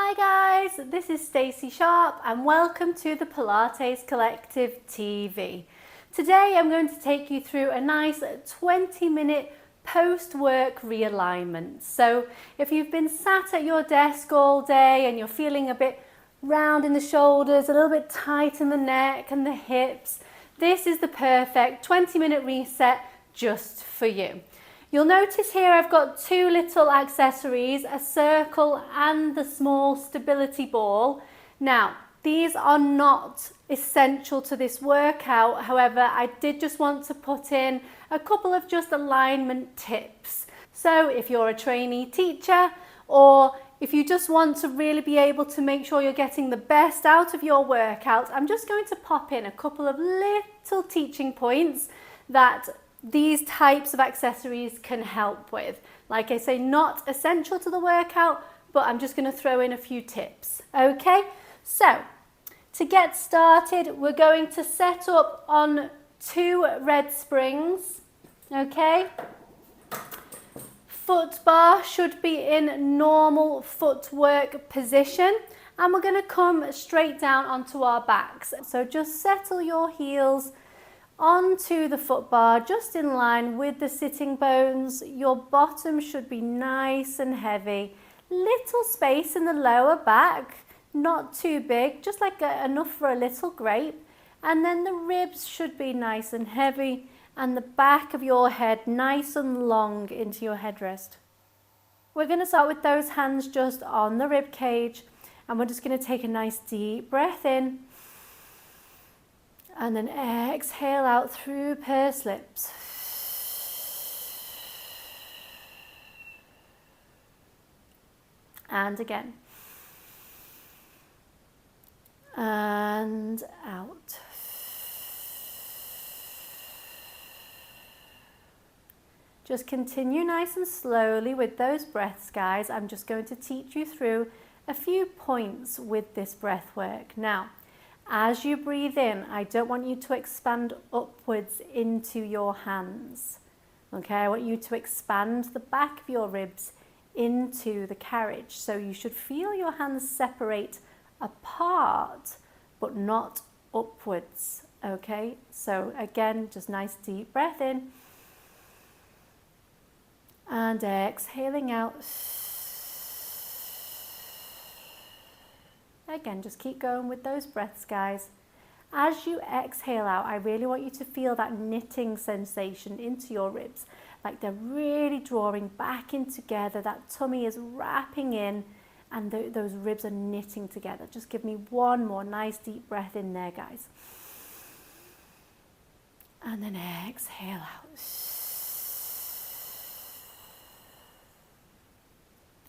Hi guys, this is Stacey Sharp and welcome to the Pilates Collective TV. Today I'm going to take you through a nice 20-minute post-work realignment. So if you've been sat at your desk all day and you're feeling a bit round in the shoulders, a little bit tight in the neck and the hips, this is the perfect 20-minute reset just for you. You'll notice here I've got two little accessories, a circle and the small stability ball. Now, these are not essential to this workout. However, I did just want to put in a couple of just alignment tips. So if you're a trainee teacher or if you just want to really be able to make sure you're getting the best out of your workout, I'm just going to pop in a couple of little teaching points that these types of accessories can help with. Like I say, not essential to the workout, but I'm just going to throw in a few tips. Okay, so to get started, we're going to set up on 2 red springs. Okay, foot bar should be in normal footwork position, and we're going to come straight down onto our backs. So just settle your heels onto the foot bar, just in line with the sitting bones. Your bottom should be nice and heavy. Little space in the lower back, not too big, just like enough for a little grape. And then the ribs should be nice and heavy, and the back of your head nice and long into your headrest. We're going to start with those hands just on the rib cage, and we're just going to take a nice deep breath in. And then exhale out through pursed lips. And again. And out. Just continue nice and slowly with those breaths, guys. I'm just going to teach you through a few points with this breath work. Now, as you breathe in, I don't want you to expand upwards into your hands. Okay, I want you to expand the back of your ribs into the carriage. So you should feel your hands separate apart, but not upwards. Okay, so again, just nice deep breath in. And exhaling out. Again, just keep going with those breaths, guys. As you exhale out, I really want you to feel that knitting sensation into your ribs, like they're really drawing back in together. That tummy is wrapping in, and those ribs are knitting together. Just give me one more nice deep breath in there, guys. And then exhale out.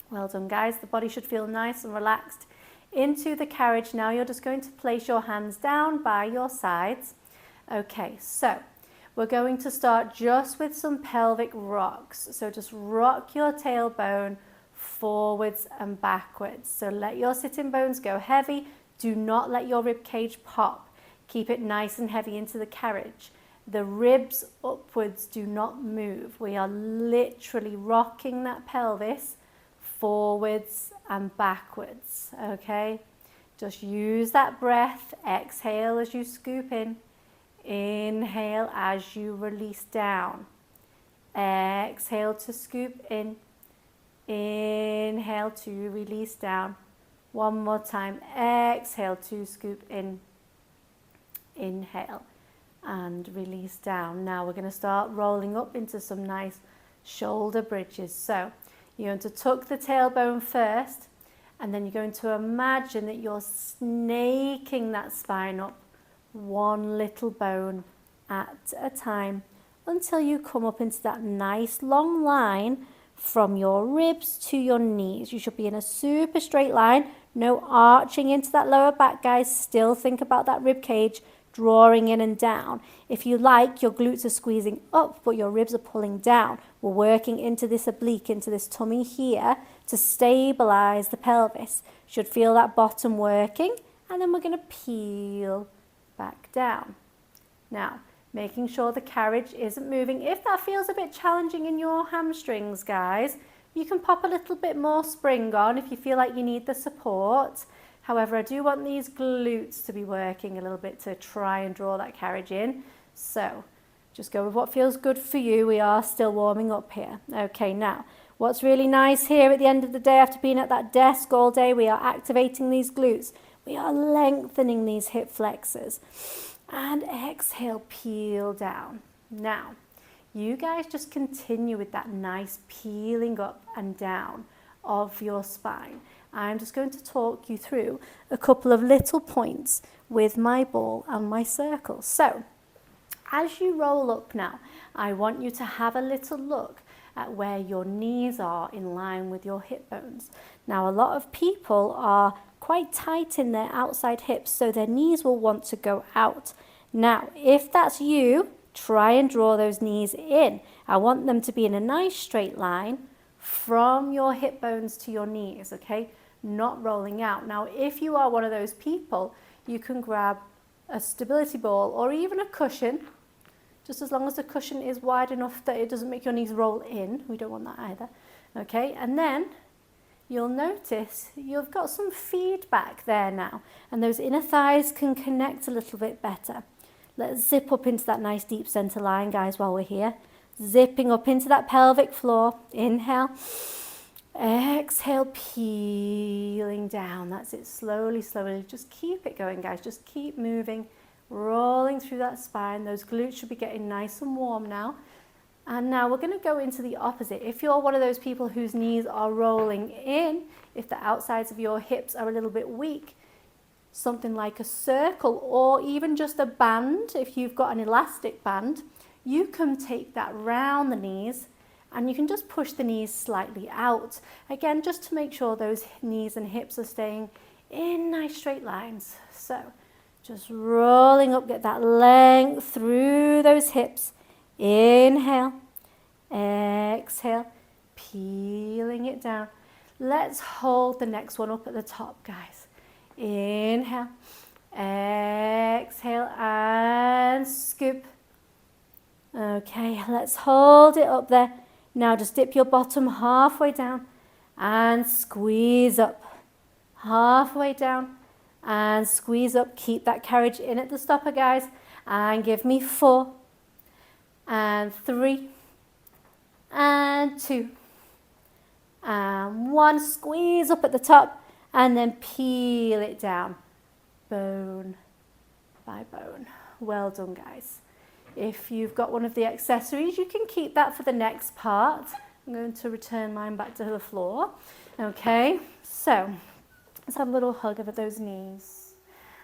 Well done, guys. The body should feel nice and relaxed into the carriage. Now you're just going to place your hands down by your sides. Okay, so we're going to start just with some pelvic rocks. So just rock your tailbone forwards and backwards. So let your sitting bones go heavy. Do not let your rib cage pop. Keep it nice and heavy into the carriage. The ribs upwards do not move. We are literally rocking that pelvis forwards and backwards. Okay, just use that breath. Exhale as you scoop in. Inhale as you release down. Exhale to scoop in. Inhale to release down. One more time. Exhale to scoop in. Inhale and release down. Now we're going to start rolling up into some nice shoulder bridges. So you're going to tuck the tailbone first, and then you're going to imagine that you're snaking that spine up one little bone at a time until you come up into that nice long line from your ribs to your knees. You should be in a super straight line, no arching into that lower back, guys. Still think about that rib cage drawing in and down. If you like, your glutes are squeezing up, but your ribs are pulling down. We're working into this oblique, into this tummy here to stabilize the pelvis. Should feel that bottom working, and then we're going to peel back down. Now, making sure the carriage isn't moving. If that feels a bit challenging in your hamstrings, guys, You can pop a little bit more spring on if you feel like you need the support. However, I do want these glutes to be working a little bit to try and draw that carriage in. So just go with what feels good for you. We are still warming up here. Okay, now what's really nice here at the end of the day after being at that desk all day, we are activating these glutes. We are lengthening these hip flexors. And exhale, peel down. Now, you guys just continue with that nice peeling up and down of your spine. I'm just going to talk you through a couple of little points with my ball and my circle. So, as you roll up now, I want you to have a little look at where your knees are in line with your hip bones. Now, a lot of people are quite tight in their outside hips, so their knees will want to go out. Now, if that's you, try and draw those knees in. I want them to be in a nice straight line from your hip bones to your knees, okay? Not rolling out. Now, if you are one of those people, you can grab a stability ball or even a cushion, just as long as the cushion is wide enough that it doesn't make your knees roll in. We don't want that either, okay? And then you'll notice you've got some feedback there now, and those inner thighs can connect a little bit better. Let's zip up into that nice deep center line, guys, while we're here. Zipping up into that pelvic floor. Inhale. Exhale, peeling down. That's it. Slowly, slowly. Just keep it going, guys. Just keep moving. Rolling through that spine. Those glutes should be getting nice and warm now. And now we're going to go into the opposite. If you're one of those people whose knees are rolling in, if the outsides of your hips are a little bit weak, something like a circle or even just a band, if you've got an elastic band, you can take that round the knees and you can just push the knees slightly out. Again, just to make sure those knees and hips are staying in nice straight lines. So just rolling up, get that length through those hips. Inhale, exhale, peeling it down. Let's hold the next one up at the top, guys. Inhale, exhale, and scoop. Okay, let's hold it up there. Now just dip your bottom halfway down and squeeze up. Halfway down and squeeze up. Keep that carriage in at the stopper, guys. And give me 4 and 3 and 2 and 1. Squeeze up at the top. And then peel it down, bone by bone. Well done, guys. If you've got one of the accessories, you can keep that for the next part. I'm going to return mine back to the floor. Okay, so let's have a little hug over those knees.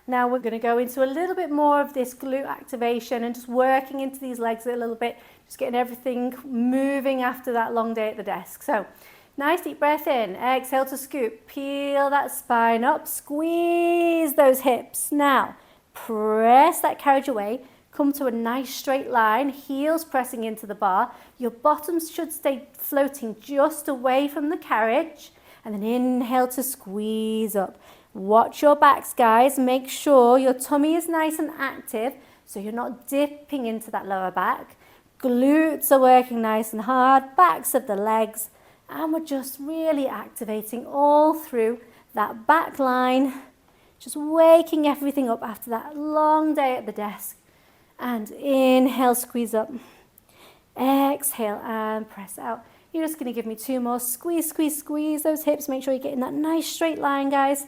Now we're going to go into a little bit more of this glute activation and just working into these legs a little bit, just getting everything moving after that long day at the desk. So, nice deep breath in, exhale to scoop, peel that spine up, squeeze those hips. Now, press that carriage away, come to a nice straight line, heels pressing into the bar. Your bottoms should stay floating just away from the carriage, and then inhale to squeeze up. Watch your backs, guys. Make sure your tummy is nice and active, so you're not dipping into that lower back. Glutes are working nice and hard, backs of the legs. And we're just really activating all through that back line, just waking everything up after that long day at the desk. And inhale, squeeze up. Exhale and press out. You're just going to give me 2 more. Squeeze, squeeze, squeeze those hips. Make sure you're getting that nice straight line, guys.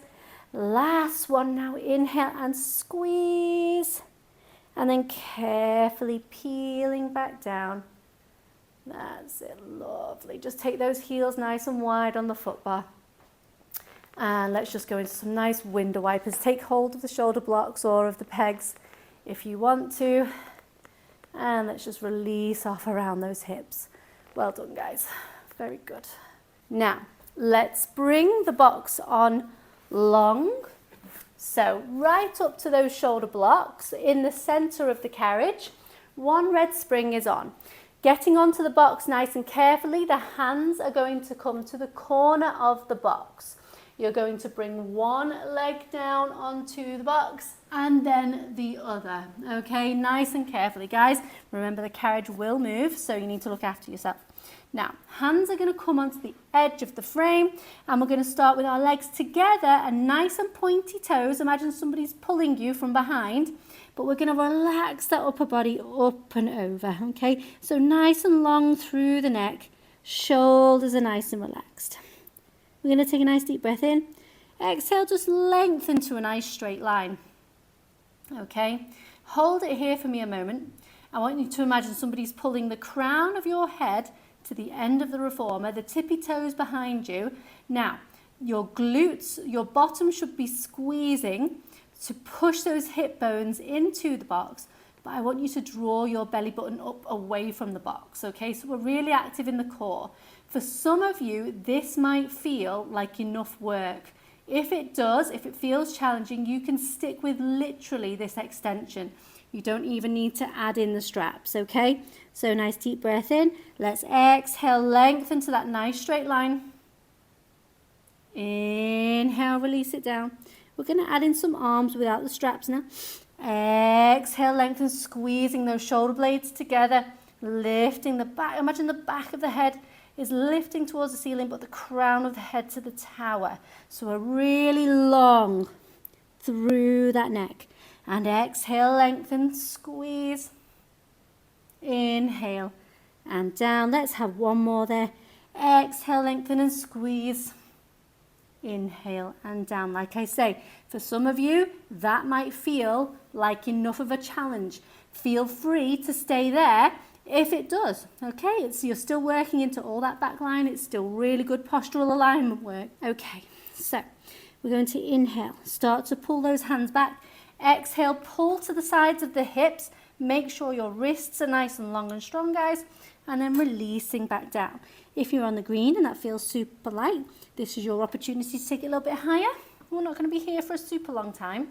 Last one now. Inhale and squeeze. And then carefully peeling back down. That's it, lovely. Just take those heels nice and wide on the foot bar. And let's just go into some nice window wipers. Take hold of the shoulder blocks or of the pegs if you want to. And let's just release off around those hips. Well done, guys. Very good. Now, let's bring the box on long. So right up to those shoulder blocks in the center of the carriage. 1 red spring is on. Getting onto the box nice and carefully, the hands are going to come to the corner of the box. You're going to bring 1 leg down onto the box and then the other. Okay, nice and carefully, guys. Remember the carriage will move, so you need to look after yourself. Now, hands are going to come onto the edge of the frame, and we're going to start with our legs together and nice and pointy toes. Imagine somebody's pulling you from behind, but we're going to relax that upper body up and over, okay? So nice and long through the neck, shoulders are nice and relaxed. We're going to take a nice deep breath in. Exhale, just lengthen to a nice straight line, okay? Hold it here for me a moment. I want you to imagine somebody's pulling the crown of your head to the end of the reformer, the tippy toes behind you. Now, your glutes, your bottom should be squeezing to push those hip bones into the box, but I want you to draw your belly button up away from the box, okay? So we're really active in the core. For some of you, this might feel like enough work. If it does, if it feels challenging, you can stick with literally this extension. You don't even need to add in the straps, okay? So nice deep breath in. Let's exhale, lengthen to that nice straight line. Inhale, release it down. We're going to add in some arms without the straps now. Exhale, lengthen, squeezing those shoulder blades together, lifting the back. Imagine the back of the head is lifting towards the ceiling, but the crown of the head to the tower. So we're really long through that neck. And exhale, lengthen, squeeze. Inhale and down. Let's have one more there. Exhale, lengthen and squeeze. Inhale and down. Like I say, for some of you, that might feel like enough of a challenge. Feel free to stay there if it does. Okay, you're still working into all that back line. It's still really good postural alignment work. Okay, so we're going to inhale. Start to pull those hands back. Exhale, pull to the sides of the hips. Make sure your wrists are nice and long and strong, guys. And then releasing back down. If you're on the green and that feels super light, this is your opportunity to take it a little bit higher. We're not going to be here for a super long time.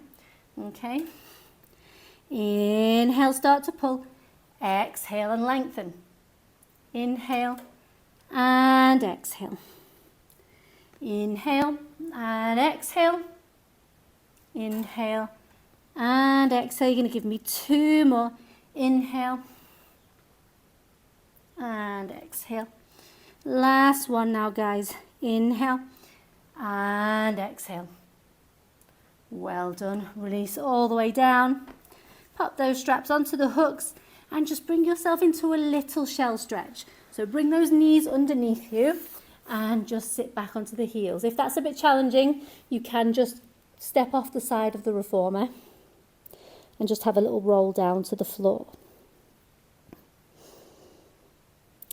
Okay. Inhale, start to pull. Exhale and lengthen. Inhale and exhale. Inhale and exhale. Inhale and exhale. You're going to give me two more. Inhale and exhale. Last one now, guys. Inhale and exhale. Well done. Release all the way down. Pop those straps onto the hooks and just bring yourself into a little shell stretch. So bring those knees underneath you and just sit back onto the heels. If that's a bit challenging, you can just step off the side of the reformer and just have a little roll down to the floor.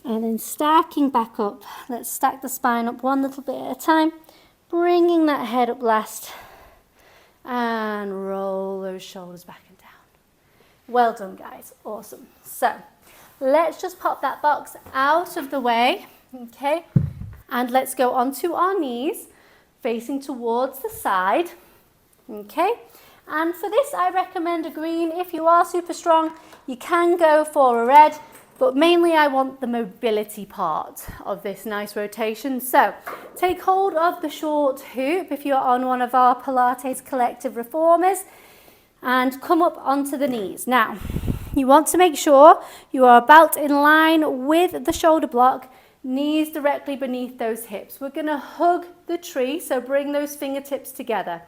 And then stacking back up. Let's stack the spine up one little bit at a time, bringing that head up last and roll those shoulders back and down. Well done, guys. Awesome. So let's just pop that box out of the way, okay? And let's go onto our knees, facing towards the side, okay? And for this, I recommend a green. If you are super strong, you can go for a red, but mainly I want the mobility part of this nice rotation. So take hold of the short hoop if you're on one of our Pilates Collective reformers and come up onto the knees. Now, you want to make sure you are about in line with the shoulder block, knees directly beneath those hips. We're going to hug the tree, so bring those fingertips together.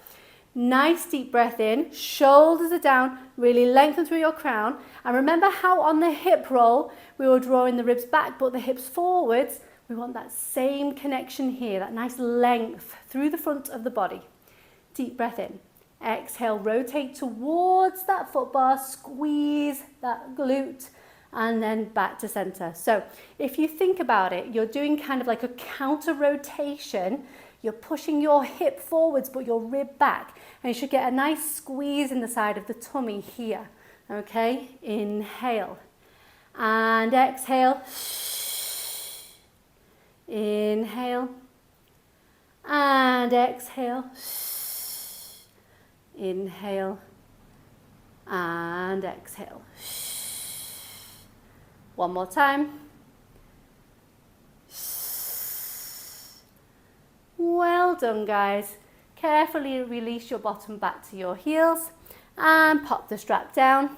Nice deep breath in, shoulders are down, really lengthen through your crown. And remember how on the hip roll, we were drawing the ribs back, but the hips forwards. We want that same connection here, that nice length through the front of the body. Deep breath in. Exhale, rotate towards that foot bar, squeeze that glute, and then back to center. So if you think about it, you're doing kind of like a counter rotation. You're pushing your hip forwards, but your rib back. And you should get a nice squeeze in the side of the tummy here. Okay, inhale and exhale. Inhale and exhale. Inhale and exhale. One more time. Well done, guys. Carefully release your bottom back to your heels and pop the strap down.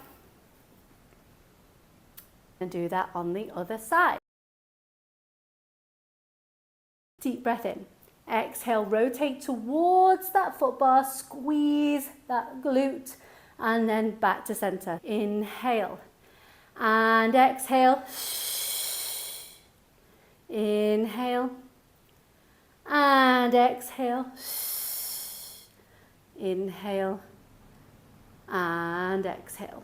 And do that on the other side. Deep breath in. Exhale, rotate towards that foot bar, squeeze that glute, and then back to center. Inhale and exhale. Inhale and exhale. Inhale and exhale.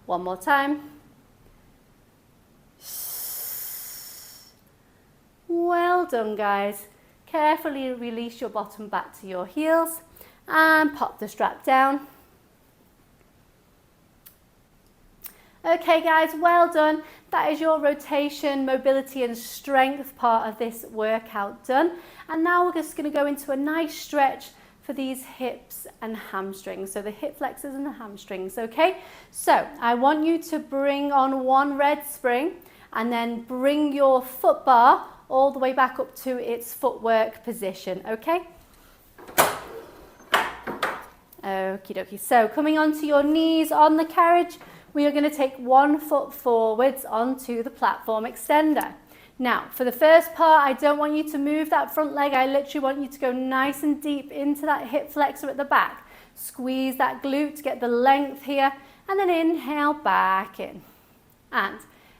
One more time. Well done, guys. Carefully release your bottom back to your heels and pop the strap down. Okay guys, well done. That is your rotation, mobility and strength part of this workout done. And now we're just going to go into a nice stretch for these hips and hamstrings. So the hip flexors and the hamstrings, okay? So I want you to bring on one red spring and then bring your foot bar all the way back up to its footwork position, okay? Okie dokie. So coming onto your knees on the carriage, we are going to take 1 foot forwards onto the platform extender. Now, for the first part, I don't want you to move that front leg. I literally want you to go nice and deep into that hip flexor at the back. Squeeze that glute to get the length here, and then inhale back in. And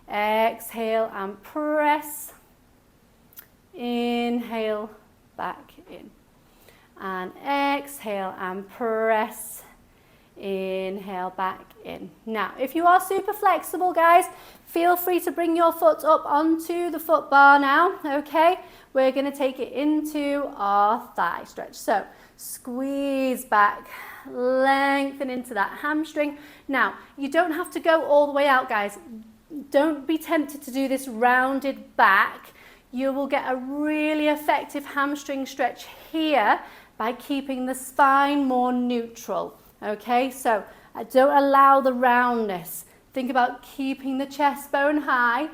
exhale and press. Inhale back in. And exhale and press. Inhale back in. Now, if you are super flexible, guys, feel free to bring your foot up onto the foot bar now, okay? We're going to take it into our thigh stretch. So, squeeze back, lengthen into that hamstring. Now, you don't have to go all the way out, guys. Don't be tempted to do this rounded back. You will get a really effective hamstring stretch here by keeping the spine more neutral. Okay, so don't allow the roundness. Think about keeping the chest bone high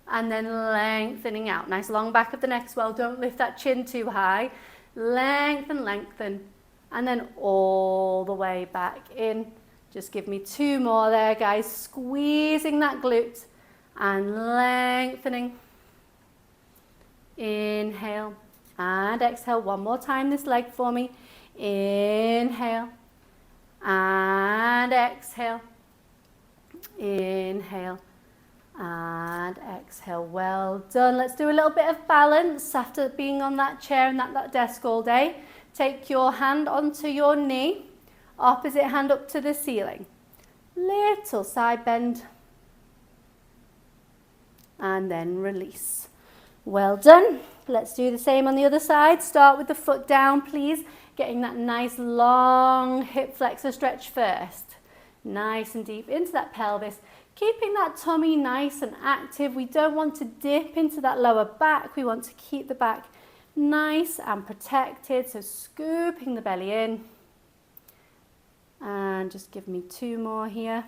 and then lengthening out. Nice long back of the neck as well. Don't lift that chin too high. Lengthen, lengthen, and then all the way back in. Just give me 2 more there, guys. Squeezing that glute and lengthening. Inhale and exhale. One more time this leg for me. Inhale. And exhale, inhale and exhale. Well done. Let's do a little bit of balance after being on that chair and that desk all day. Take your hand onto your knee, opposite hand up to the ceiling. Little side bend and then release. Well done. Let's do the same on the other side. Start with the foot down, please. Getting that nice long hip flexor stretch first. Nice and deep into that pelvis. Keeping that tummy nice and active. We don't want to dip into that lower back. We want to keep the back nice and protected. So scooping the belly in. And just give me 2 more here.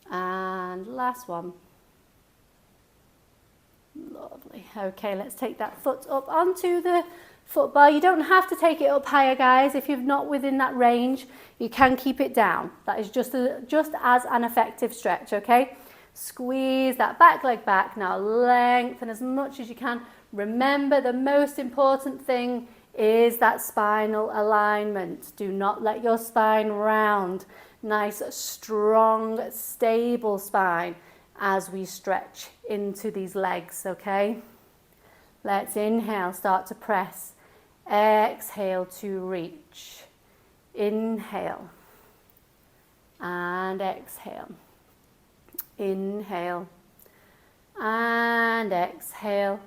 And last one. Lovely. Okay, let's take that foot up onto the foot bar. You don't have to take it up higher, guys. If you're not within that range, you can keep it down. That is just as an effective stretch, okay? Squeeze that back leg back. Now lengthen as much as you can. Remember, the most important thing is that spinal alignment. Do not let your spine round. Nice, strong, stable spine as we stretch into these legs, okay? Let's inhale, start to press. Exhale to reach. Inhale. And exhale. Inhale. And exhale.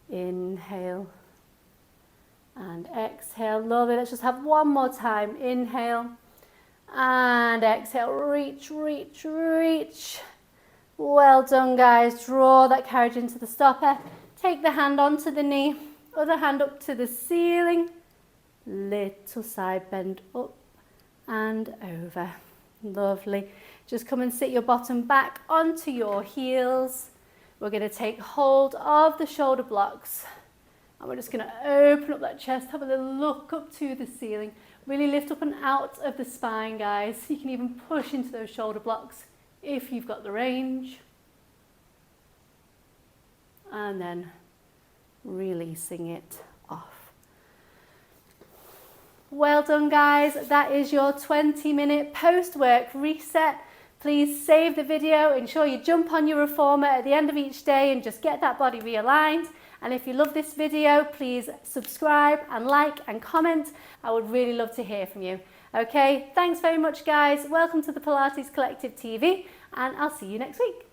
Inhale. And exhale. Lovely. Let's just have one more time. Inhale. And exhale. Reach, reach, reach. Well done, guys. Draw that carriage into the stopper. Take the hand onto the knee. Other hand up to the ceiling. Little side bend up and over. Lovely. Just come and sit your bottom back onto your heels. We're going to take hold of the shoulder blocks. And we're just going to open up that chest. Have a little look up to the ceiling. Really lift up and out of the spine, guys. You can even push into those shoulder blocks. if you've got the range. And then releasing it off. Well done, guys. That is your 20-minute post-work reset. Please save the video, ensure you jump on your reformer at the end of each day and just get that body realigned. And if you love this video, please subscribe and like and comment. I would really love to hear from you. Okay, thanks very much, guys. Welcome to the Pilates Collective TV, and I'll see you next week.